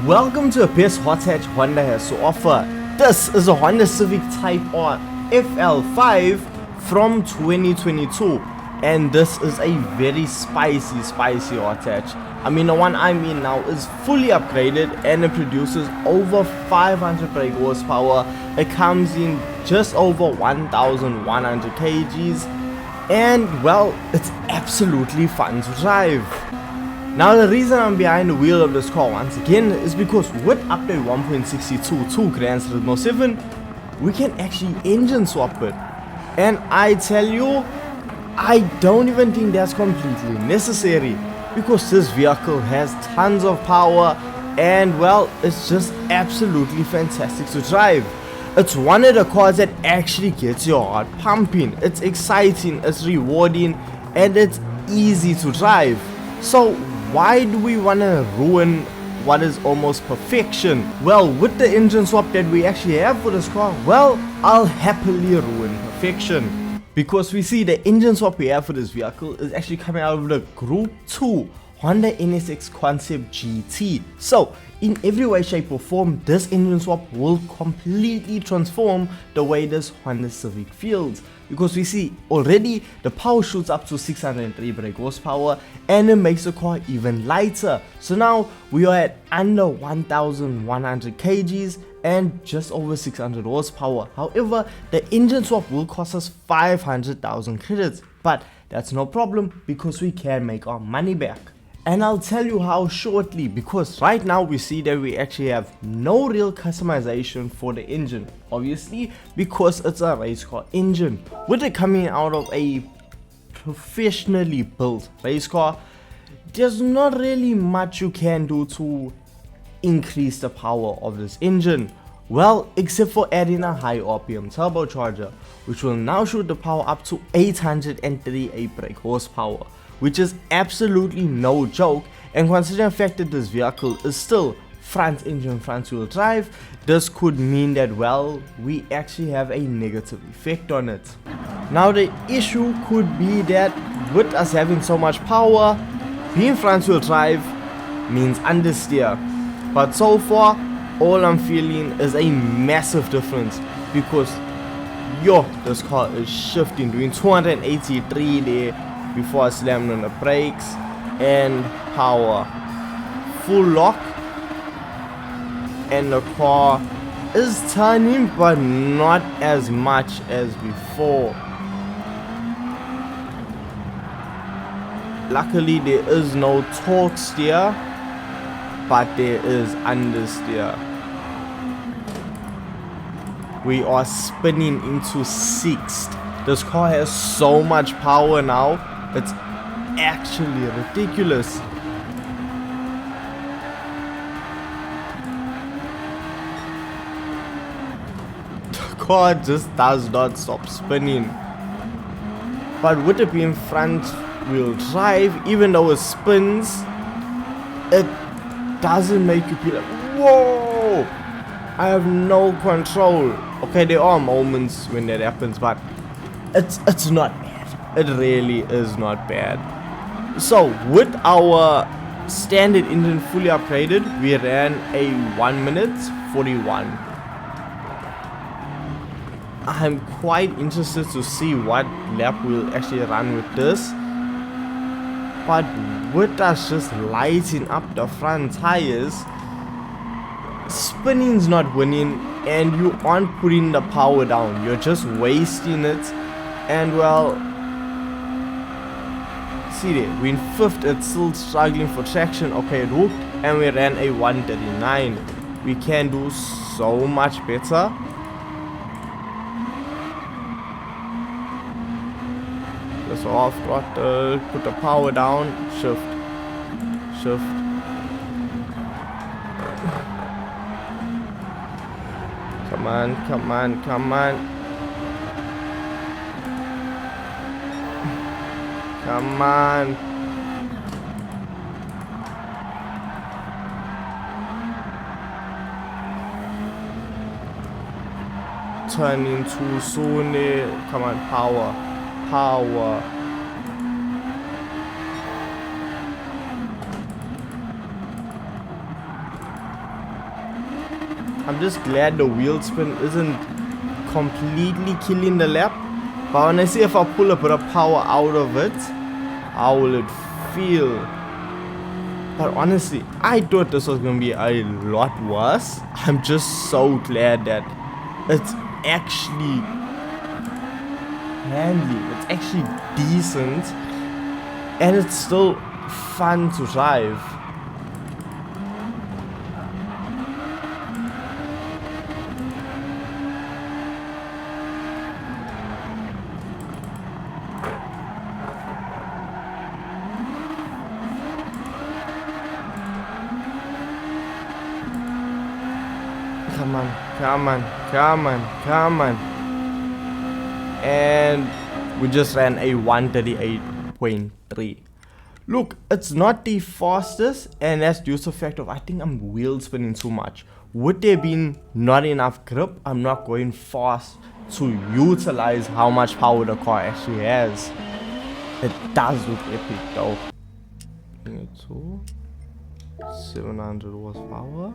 Welcome to the best hot hatch Honda has to offer. This is a Honda Civic Type R FL5 from 2022, and this is a very spicy hot hatch. I mean, the one I'm in now is fully upgraded and it produces over 500 brake horsepower. It comes in just over 1,100 kgs, and well, it's absolutely fun to drive. Now the reason I'm behind the wheel of this car once again is because with update 1.62 to Gran Turismo 7, we can actually engine swap it. And I tell you, I don't even think that's completely necessary, because this vehicle has tons of power and well, it's just absolutely fantastic to drive. It's one of the cars that actually gets your heart pumping. It's exciting, it's rewarding, and it's easy to drive. So why do we want to ruin what is almost perfection? Well, with the engine swap that we actually have for this car, well, I'll happily ruin perfection. Because we see the engine swap we have for this vehicle is actually coming out of the Group 2 Honda NSX Concept GT. So, in every way, shape or form, this engine swap will completely transform the way this Honda Civic feels. Because we see already the power shoots up to 603 brake horsepower and it makes the car even lighter. So now we are at under 1,100 kgs and just over 600 horsepower. However, the engine swap will cost us 500,000 credits, but that's no problem because we can make our money back. And I'll tell you how shortly, because right now we see that we actually have no real customization for the engine, obviously because it's a race car engine. With it coming out of a professionally built race car, there's not really much you can do to increase the power of this engine. Well, except for adding a high RPM turbocharger, which will now shoot the power up to 838 brake horsepower, which is absolutely no joke. And considering the fact that this vehicle is still front engine front wheel drive, this could mean that well, we actually have a negative effect on it. Now the issue could be that with us having so much power, being front wheel drive means understeer, but so far all I'm feeling is a massive difference, because this car is shifting, doing 283 there before I slammed on the brakes, and power, full lock, and the car is turning but not as much as before. Luckily there is no torque steer, but there is understeer. We are spinning into sixth. This car has so much power now, it's actually ridiculous. The car just does not stop spinning. But with it being front wheel drive, even though it spins, it doesn't make you feel like, whoa, I have no control. Okay, there are moments when that happens, but it's not bad. It really is not bad. So with our standard engine fully upgraded, we ran a 1 minute 41. I'm quite interested to see what lap we'll actually run with this. But with us just lighting up the front tires, spinning's not winning and you aren't putting the power down, you're just wasting it. And well, see there, we're in fifth, it's still struggling for traction. Okay, it hooked and we ran a 139. We can do so much better. Just off throttle, put the power down, shift. Come on. Come on. Turning too soon there. Come on, power. I'm just glad the wheel spin isn't completely killing the lap. But when I see if I pull a bit of power out of it, how will it feel? But honestly, I thought this was gonna be a lot worse. I'm just so glad that it's actually handy, it's actually decent, and it's still fun to drive. Come on, come on, come on, come on. And we just ran a 138.3. Look, it's not the fastest, and that's due to the fact of I think I'm wheel spinning too much. Would there been not enough grip, I'm not going fast to utilize how much power the car actually has. It does look epic though. 700 horsepower.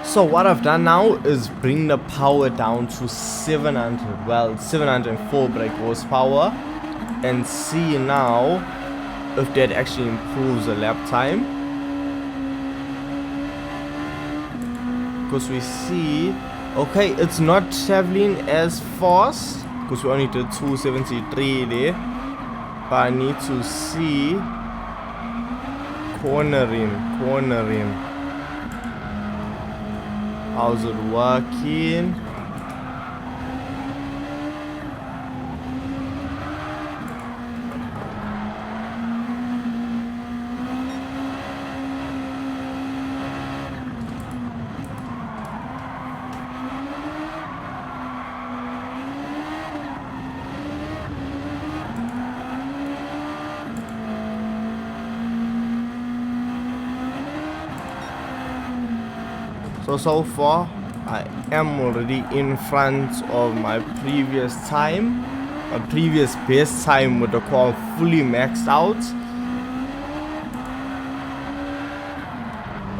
So what I've done now is bring the power down to 700, well 704 brake horsepower, and see now if that actually improves the lap time. Because we see, okay, it's not traveling as fast because we only did 273 there, but I need to see cornering. How's it working? So far I am already in front of my previous time, my previous best time with the car fully maxed out.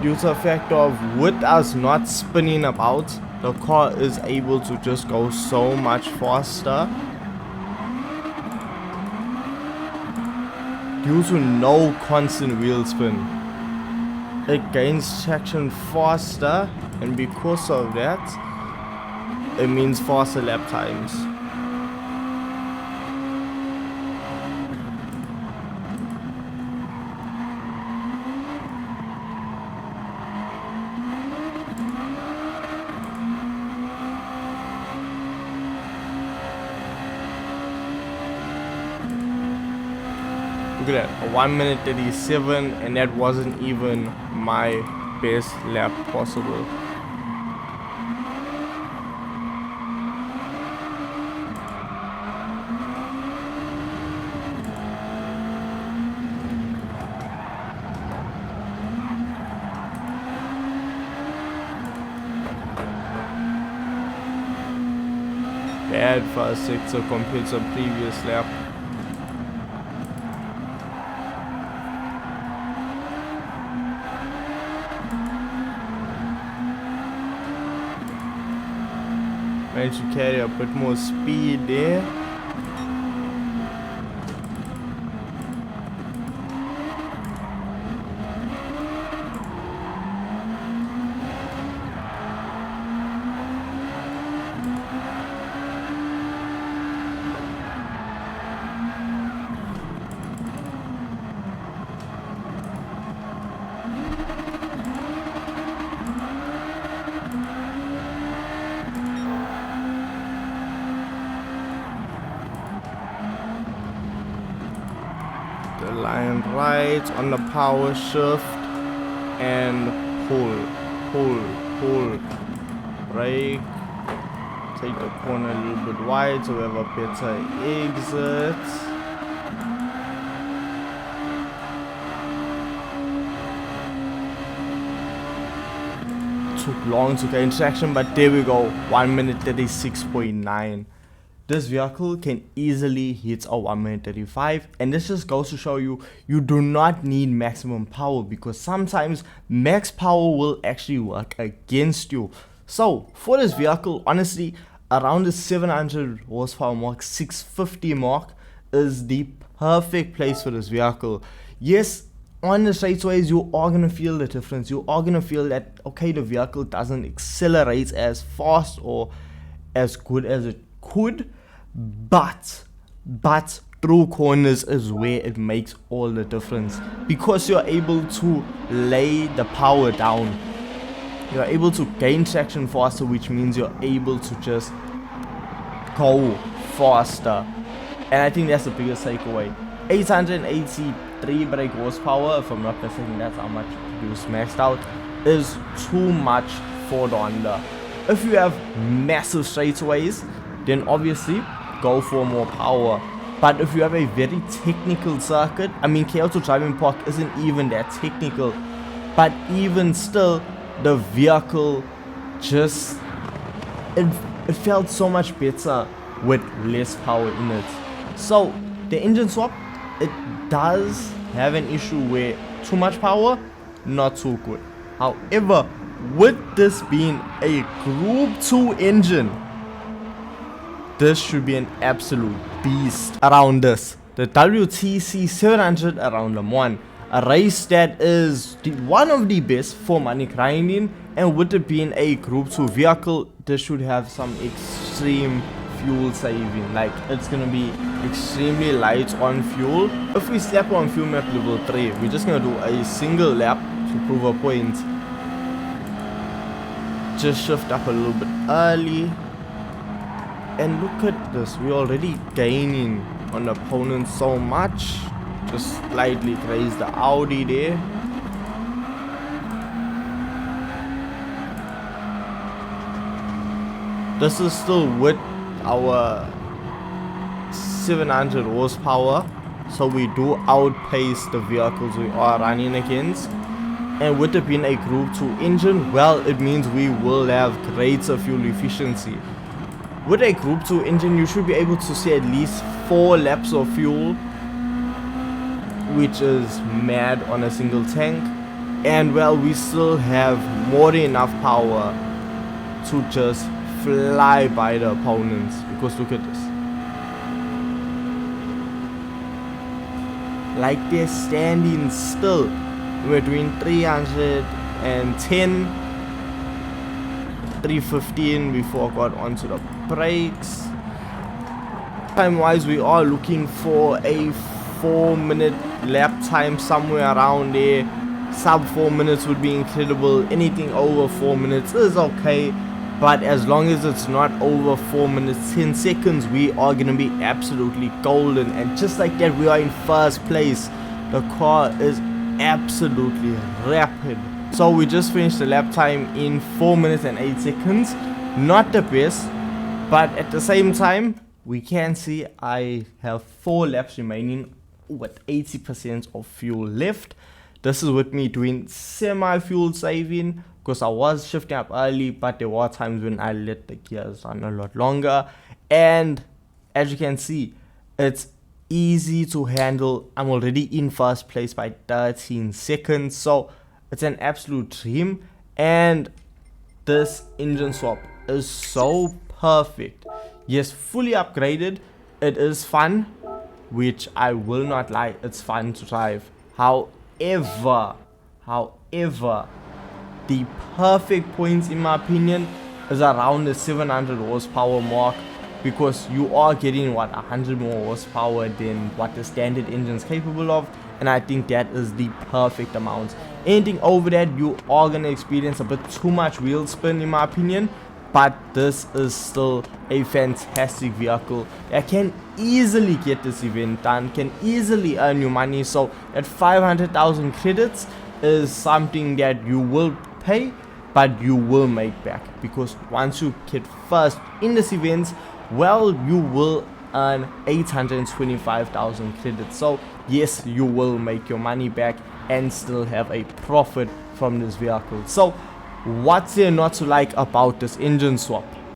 Due to the fact of with us not spinning about, the car is able to just go so much faster. Due to no constant wheel spin, it gains traction faster, and because of that, it means faster lap times. Look at that, 1 minute 37, and that wasn't even my best lap possible. Bad first sector compared to the previous lap. Managed to carry a bit more speed there. The line right on the power shift and pull, brake, take the corner a little bit wide so we have a better exit. Took long to gain traction, but there we go, 1 minute 36.9. this vehicle can easily hit a 135, and this just goes to show you, you do not need maximum power, because sometimes max power will actually work against you. So for this vehicle, honestly, around the 700 horsepower mark, 650 mark is the perfect place for this vehicle. Yes, on the straightaways you are gonna feel the difference. You are gonna feel that, okay, the vehicle doesn't accelerate as fast or as good as it could, but through corners is where it makes all the difference, because you're able to lay the power down. You're able to gain traction faster, which means you're able to just go faster. And I think that's the biggest takeaway. 883 brake horsepower, if I'm not mistaken, that's how much you maxed out, is too much for the Honda. If you have massive straightaways, then obviously go for more power. But if you have a very technical circuit, I mean, Kyoto Driving Park isn't even that technical, but even still, the vehicle just, it felt so much better with less power in it. So the engine swap, it does have an issue where too much power, not too good. However, with this being a Group 2 engine, this should be an absolute beast. Around this, the WTC 700 around Le Mans, a race that is one of the best for money grinding, and with it being a Group 2 vehicle, this should have some extreme fuel saving. Like, it's gonna be extremely light on fuel. If we slap on fuel map level 3, we're just gonna do a single lap to prove a point. Just shift up a little bit early, and look at this, we're already gaining on the opponent so much. Just slightly raise the Audi there. This is still with our 700 horsepower, so we do outpace the vehicles we are running against. And with it being a Group 2 engine, well, it means we will have greater fuel efficiency. With a Group 2 engine, you should be able to see at least 4 laps of fuel, which is mad on a single tank. And well, we still have more than enough power to just fly by the opponents, because look at this. Like, they're standing still. We're doing 310, 315 before I got onto the brakes. Time wise, we are looking for a 4-minute lap time, somewhere around there. Sub 4 minutes would be incredible. Anything over 4 minutes is okay, but as long as it's not over 4 minutes 10 seconds, we are gonna be absolutely golden. And just like that, we are in first place. The car is absolutely rapid. So we just finished the lap time in 4 minutes and 8 seconds. Not the best, but at the same time, we can see I have 4 laps remaining with 80% of fuel left. This is with me doing semi-fuel saving, because I was shifting up early, but there were times when I let the gears run a lot longer. And as you can see, it's easy to handle. I'm already in first place by 13 seconds, so it's an absolute dream. And this engine swap is so perfect. Yes, fully upgraded. It is fun, which I will not lie, it's fun to drive. However, the perfect points in my opinion is around the 700 horsepower mark, because you are getting what, 100 more horsepower than what the standard engine is capable of, and I think that is the perfect amount. Anything over that, you are gonna experience a bit too much wheel spin in my opinion, but this is still a fantastic vehicle that can easily get this event done, can easily earn you money. So at 500,000 credits is something that you will pay, but you will make back, because once you get first in this event, well, you will earn 825,000 credits. So yes, you will make your money back and still have a profit from this vehicle. So what's there not to like about this engine swap?